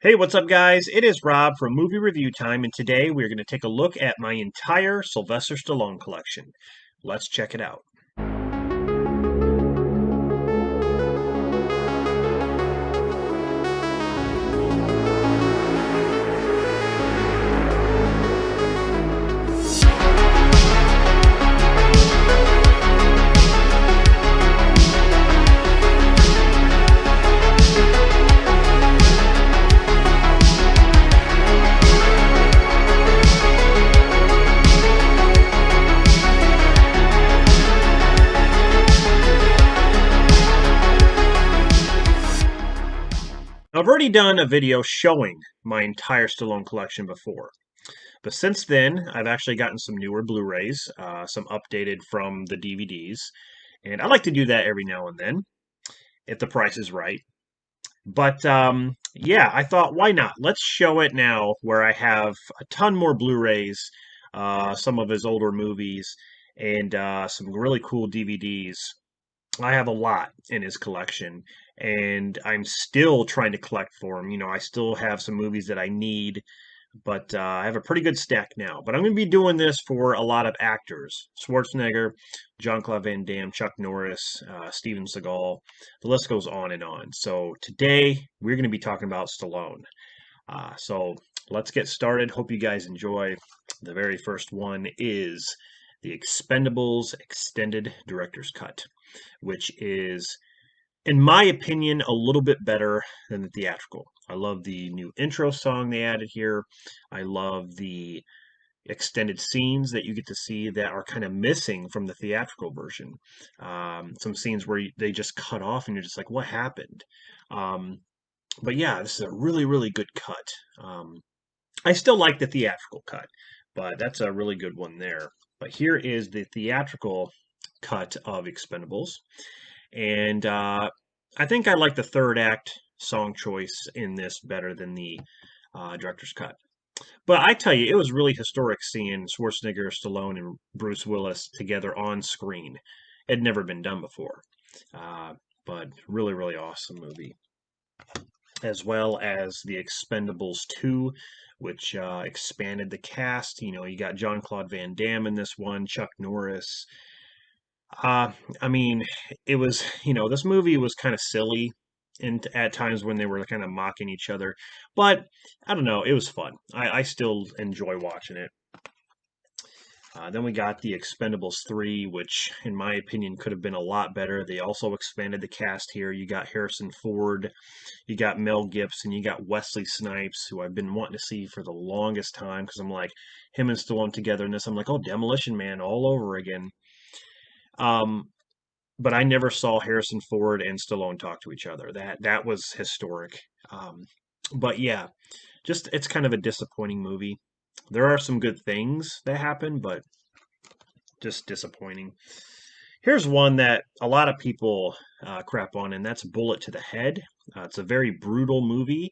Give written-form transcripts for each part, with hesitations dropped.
Hey, what's up, guys? It is Rob from Movie Review Time, and today we're going to take a look at my entire Sylvester Stallone collection. Let's check it out. I've already done a video showing my entire Stallone collection before, but since then, I've actually gotten some newer Blu-rays, some updated from the DVDs, and I like to do that every now and then if the price is right. But yeah, I thought, why not? Let's show it now where I have a ton more Blu-rays, some of his older movies, and some really cool DVDs. I have a lot in his collection, and I'm still trying to collect for him. I still have some movies that I need, but I have a pretty good stack now. But I'm going to be doing this for a lot of actors: Schwarzenegger, Jean-Claude Van Damme, Chuck Norris, Steven Seagal. The list goes on and on. So today we're going to be talking about Stallone. So let's get started. Hope you guys enjoy. The very first one is the Expendables Extended Director's Cut, which is, in my opinion, a little bit better than the theatrical. I love the new intro song they added here. I love the extended scenes that you get to see that are kind of missing from the theatrical version. Some scenes where they just cut off and you're just like, what happened? Um, but yeah, this is a really, really good cut. I still like the theatrical cut, but that's a really good one there. But here is the theatrical cut of Expendables. And I think I like the third act song choice in this better than the director's cut. But I tell you, it was really historic seeing Schwarzenegger, Stallone, and Bruce Willis together on screen. It had never been done before. Uh, but really, really awesome movie. As well as the Expendables 2, which expanded the cast. You got Jean-Claude Van Damme in this one, Chuck Norris. I mean, it was, this movie was kind of silly and at times when they were kind of mocking each other, but I don't know, it was fun. I still enjoy watching it. Then we got the Expendables 3, which, in my opinion, could have been a lot better. They also expanded the cast here. You got Harrison Ford, you got Mel Gibson, you got Wesley Snipes, who I've been wanting to see for the longest time because I'm like, him and Stallone together in this. I'm like, oh, Demolition Man all over again. Um, but I never saw Harrison Ford and Stallone talk to each other. That was historic. But yeah, just it's kind of a disappointing movie. There are some good things that happen, but just disappointing. Here's one that a lot of people crap on, and that's Bullet to the Head. It's a very brutal movie,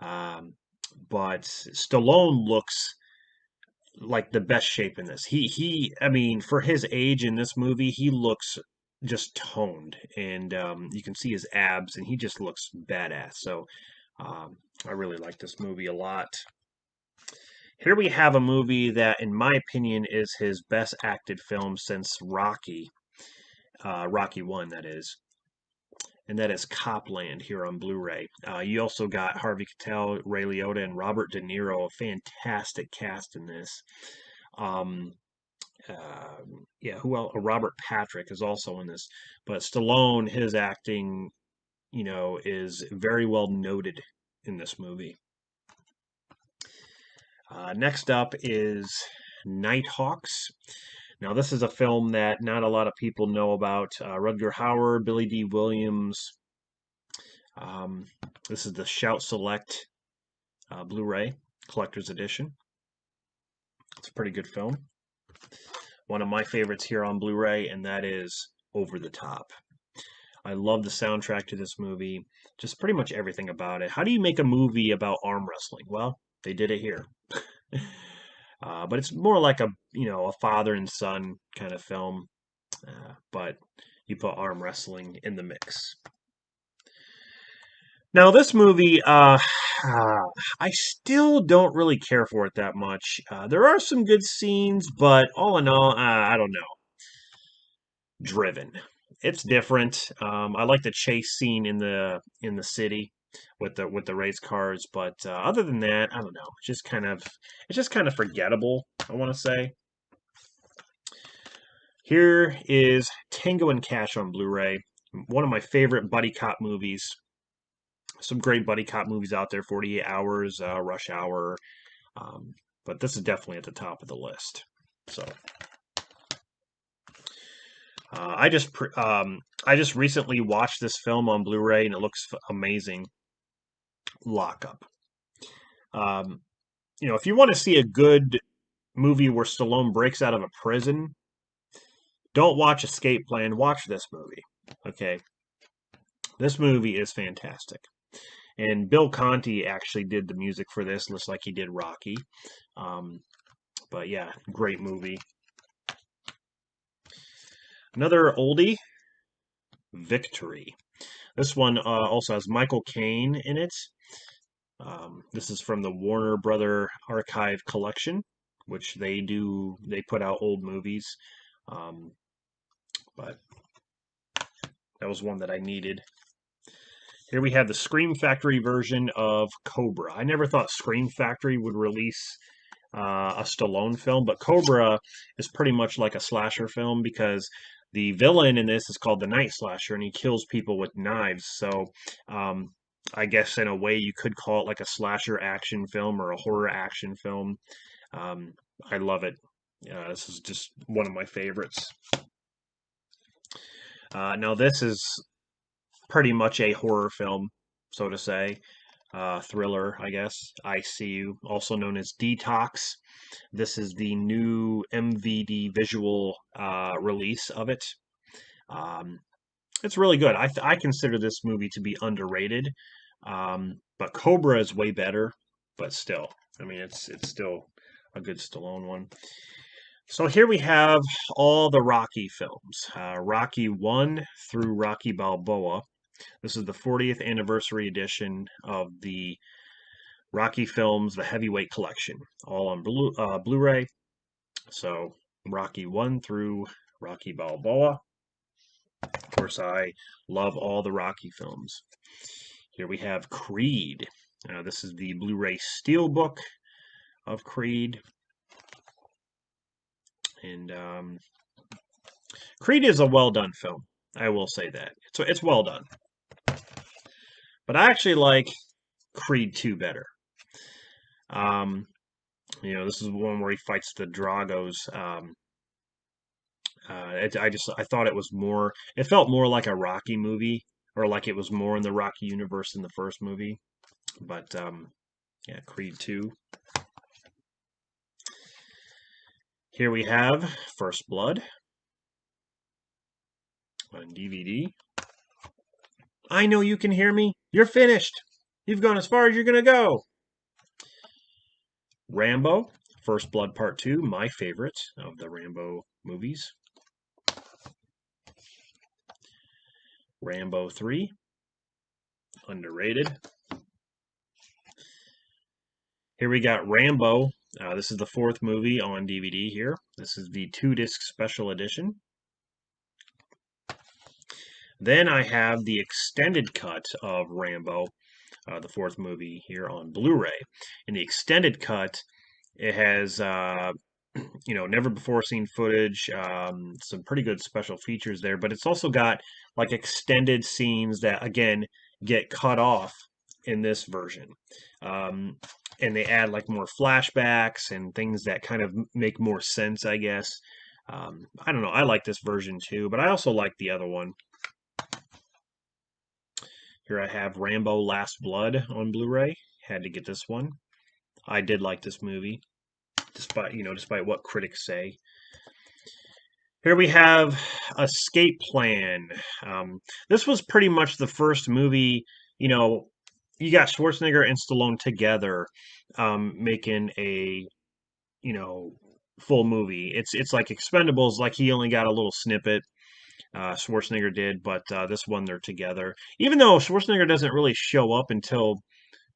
um, but Stallone looks like the best shape in this. I mean, for his age in this movie, he looks just toned, and you can see his abs, and he just looks badass. So I really like this movie a lot. Here we have a movie that, in my opinion, is his best acted film since Rocky, Rocky One, that is, and that is Copland here on Blu-ray. You also got Harvey Keitel, Ray Liotta, and Robert De Niro, a fantastic cast in this. Um, yeah, who else? Robert Patrick is also in this, but Stallone, his acting, is very well noted in this movie. Next up is Nighthawks. Now, this is a film that not a lot of people know about. Rutger Hauer, Billy D. Williams. This is the Shout Select Blu-ray Collector's Edition. It's a pretty good film. One of my favorites here on Blu-ray, and that is Over the Top. I love the soundtrack to this movie, just pretty much everything about it. How do you make a movie about arm wrestling? Well, they did it here. But it's more like a father and son kind of film, but you put arm wrestling in the mix. Now, this movie, I still don't really care for it that much. There are some good scenes, but all in all, I don't know. Driven. It's different. I like the chase scene in the city with the race cars, but other than that, I don't know. It's just kind of forgettable, I want to say. Here is Tango and Cash on Blu-ray. One of my favorite buddy cop movies. Some great buddy cop movies out there, 48 Hours, Rush Hour, um, but this is definitely at the top of the list. So I just recently watched this film on Blu-ray and it looks amazing. Lockup. Um, if you want to see a good movie where Stallone breaks out of a prison, don't watch Escape Plan. Watch this movie. Okay, this movie is fantastic. And Bill Conti actually did the music for this, looks like he did Rocky. Um, but yeah, great movie. Another oldie, Victory. This one also has Michael Caine in it. This is from the Warner Brother Archive Collection, which they put out old movies. Um, but that was one that I needed. Here we have the Scream Factory version of Cobra. I never thought Scream Factory would release a Stallone film, but Cobra is pretty much like a slasher film because the villain in this is called the Night Slasher, and he kills people with knives. So, um, I guess in a way you could call it like a slasher action film or a horror action film. Um, I love it. This is just one of my favorites. Now this is pretty much a horror film, so to say. Thriller, I guess. ICU, also known as Detox. This is the new MVD visual release of it. Um, it's really good. I consider this movie to be underrated, but Cobra is way better. But still, I mean, it's still a good Stallone one. So here we have all the Rocky films, Rocky 1 through Rocky Balboa. This is the 40th anniversary edition of the Rocky Films, the Heavyweight Collection, all on Blu-ray. So Rocky 1 through Rocky Balboa. Of course, I love all the Rocky films. Here we have Creed. This is the Blu-ray Steelbook of Creed. And Creed is a well-done film. I will say that. It's well done. But I actually like Creed 2 better. This is the one where he fights the Dragos. I thought it was more. It felt more like a Rocky movie, or like it was more in the Rocky universe than the first movie. But yeah, Creed 2. Here we have First Blood on DVD. I know you can hear me. You're finished. You've gone as far as you're gonna go. Rambo, First Blood Part 2, my favorite of the Rambo movies. Rambo 3, underrated. Here we got Rambo. This is the fourth movie on DVD here. This is the 2-disc special edition. Then I have the extended cut of Rambo, the fourth movie here on Blu-ray. In the extended cut, it has never before seen footage, some pretty good special features there, but it's also got like extended scenes that again get cut off in this version. And they add like more flashbacks and things that kind of make more sense, I guess. I don't know. I like this version too, but I also like the other one. Here I have Rambo Last Blood on Blu-ray. Had to get this one. I did like this movie, despite what critics say. Here we have Escape Plan. This was pretty much the first movie, you got Schwarzenegger and Stallone together, making a, full movie. It's like Expendables, like he only got a little snippet. Schwarzenegger did, but this one they're together. Even though Schwarzenegger doesn't really show up until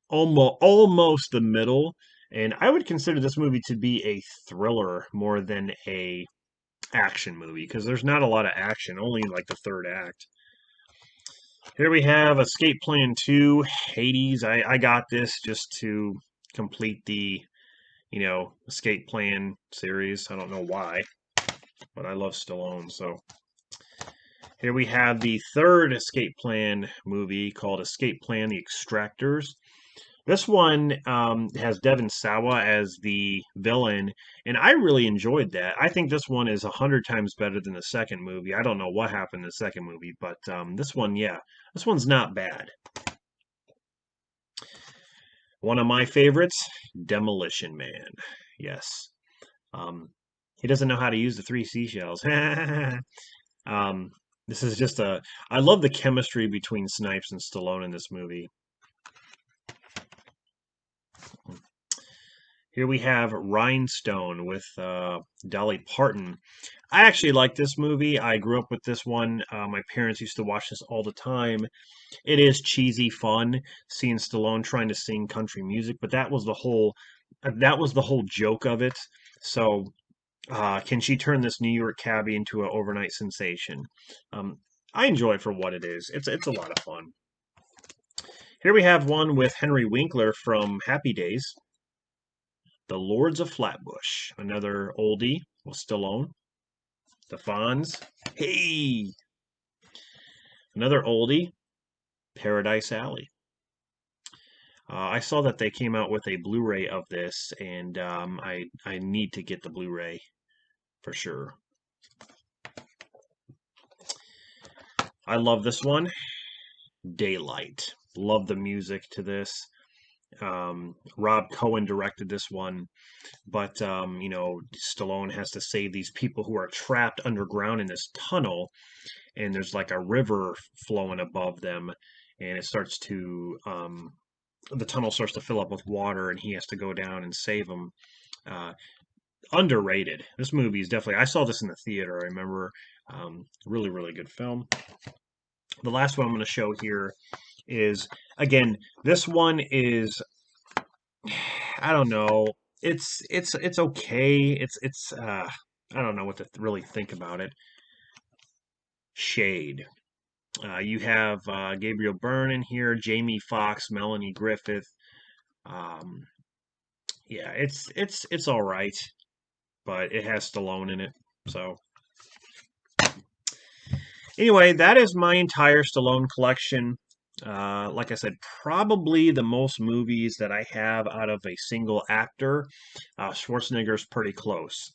almost the middle, and I would consider this movie to be a thriller more than a action movie because there's not a lot of action, only like the third act. Here we have Escape Plan 2, Hades. I got this just to complete the, Escape Plan series. I don't know why, but I love Stallone. So here we have the third Escape Plan movie called Escape Plan: The Extractors. This one has Devon Sawa as the villain, and I really enjoyed that. I think this one is 100 times better than the second movie. I don't know what happened in the second movie, but this one, yeah, this one's not bad. One of my favorites, Demolition Man. Yes. He doesn't know how to use the three seashells. This is just I love the chemistry between Snipes and Stallone in this movie. Here we have Rhinestone with Dolly Parton. I actually like this movie. I grew up with this one. My parents used to watch this all the time. It is cheesy fun seeing Stallone trying to sing country music, but that was the whole joke of it. So, can she turn this New York cabbie into an overnight sensation? Um, I enjoy it for what it is. It's a lot of fun. Here we have one with Henry Winkler from Happy Days. The Lords of Flatbush, another oldie with Stallone. The Fonz. Hey! Another oldie, Paradise Alley. I saw that they came out with a Blu-ray of this, and I need to get the Blu-ray for sure. I love this one, Daylight. Love the music to this. Rob Cohen directed this one, but Stallone has to save these people who are trapped underground in this tunnel, and there's like a river flowing above them, and the tunnel starts to fill up with water, and he has to go down and save them. Uh, Underrated. This movie is definitely. I saw this in the theater. I remember. Really, really good film. The last one I'm going to show here is again. This one is I don't know. It's okay. It's I don't know what to really think about it. Shade. You have Gabriel Byrne in here, Jamie Foxx, Melanie Griffith. Um, yeah, it's all right, but it has Stallone in it. So anyway, that is my entire Stallone collection. Like I said, probably the most movies that I have out of a single actor. Schwarzenegger's pretty close.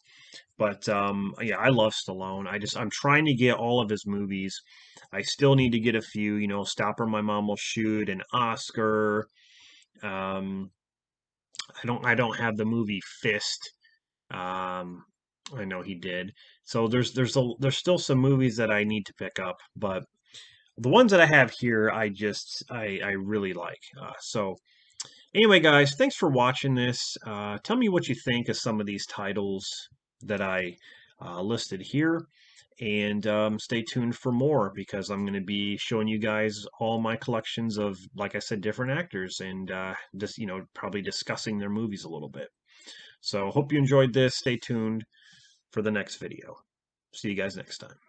But yeah, I love Stallone. I'm trying to get all of his movies. I still need to get a few, Stopper My Mom Will Shoot and Oscar. Um, I don't have the movie Fist. Um, I know he did. So there's still some movies that I need to pick up, but the ones that I have here, I really like. So anyway, guys, thanks for watching this. Tell me what you think of some of these titles that I listed here. And stay tuned for more because I'm going to be showing you guys all my collections of, like I said, different actors and just, probably discussing their movies a little bit. So hope you enjoyed this. Stay tuned for the next video. See you guys next time.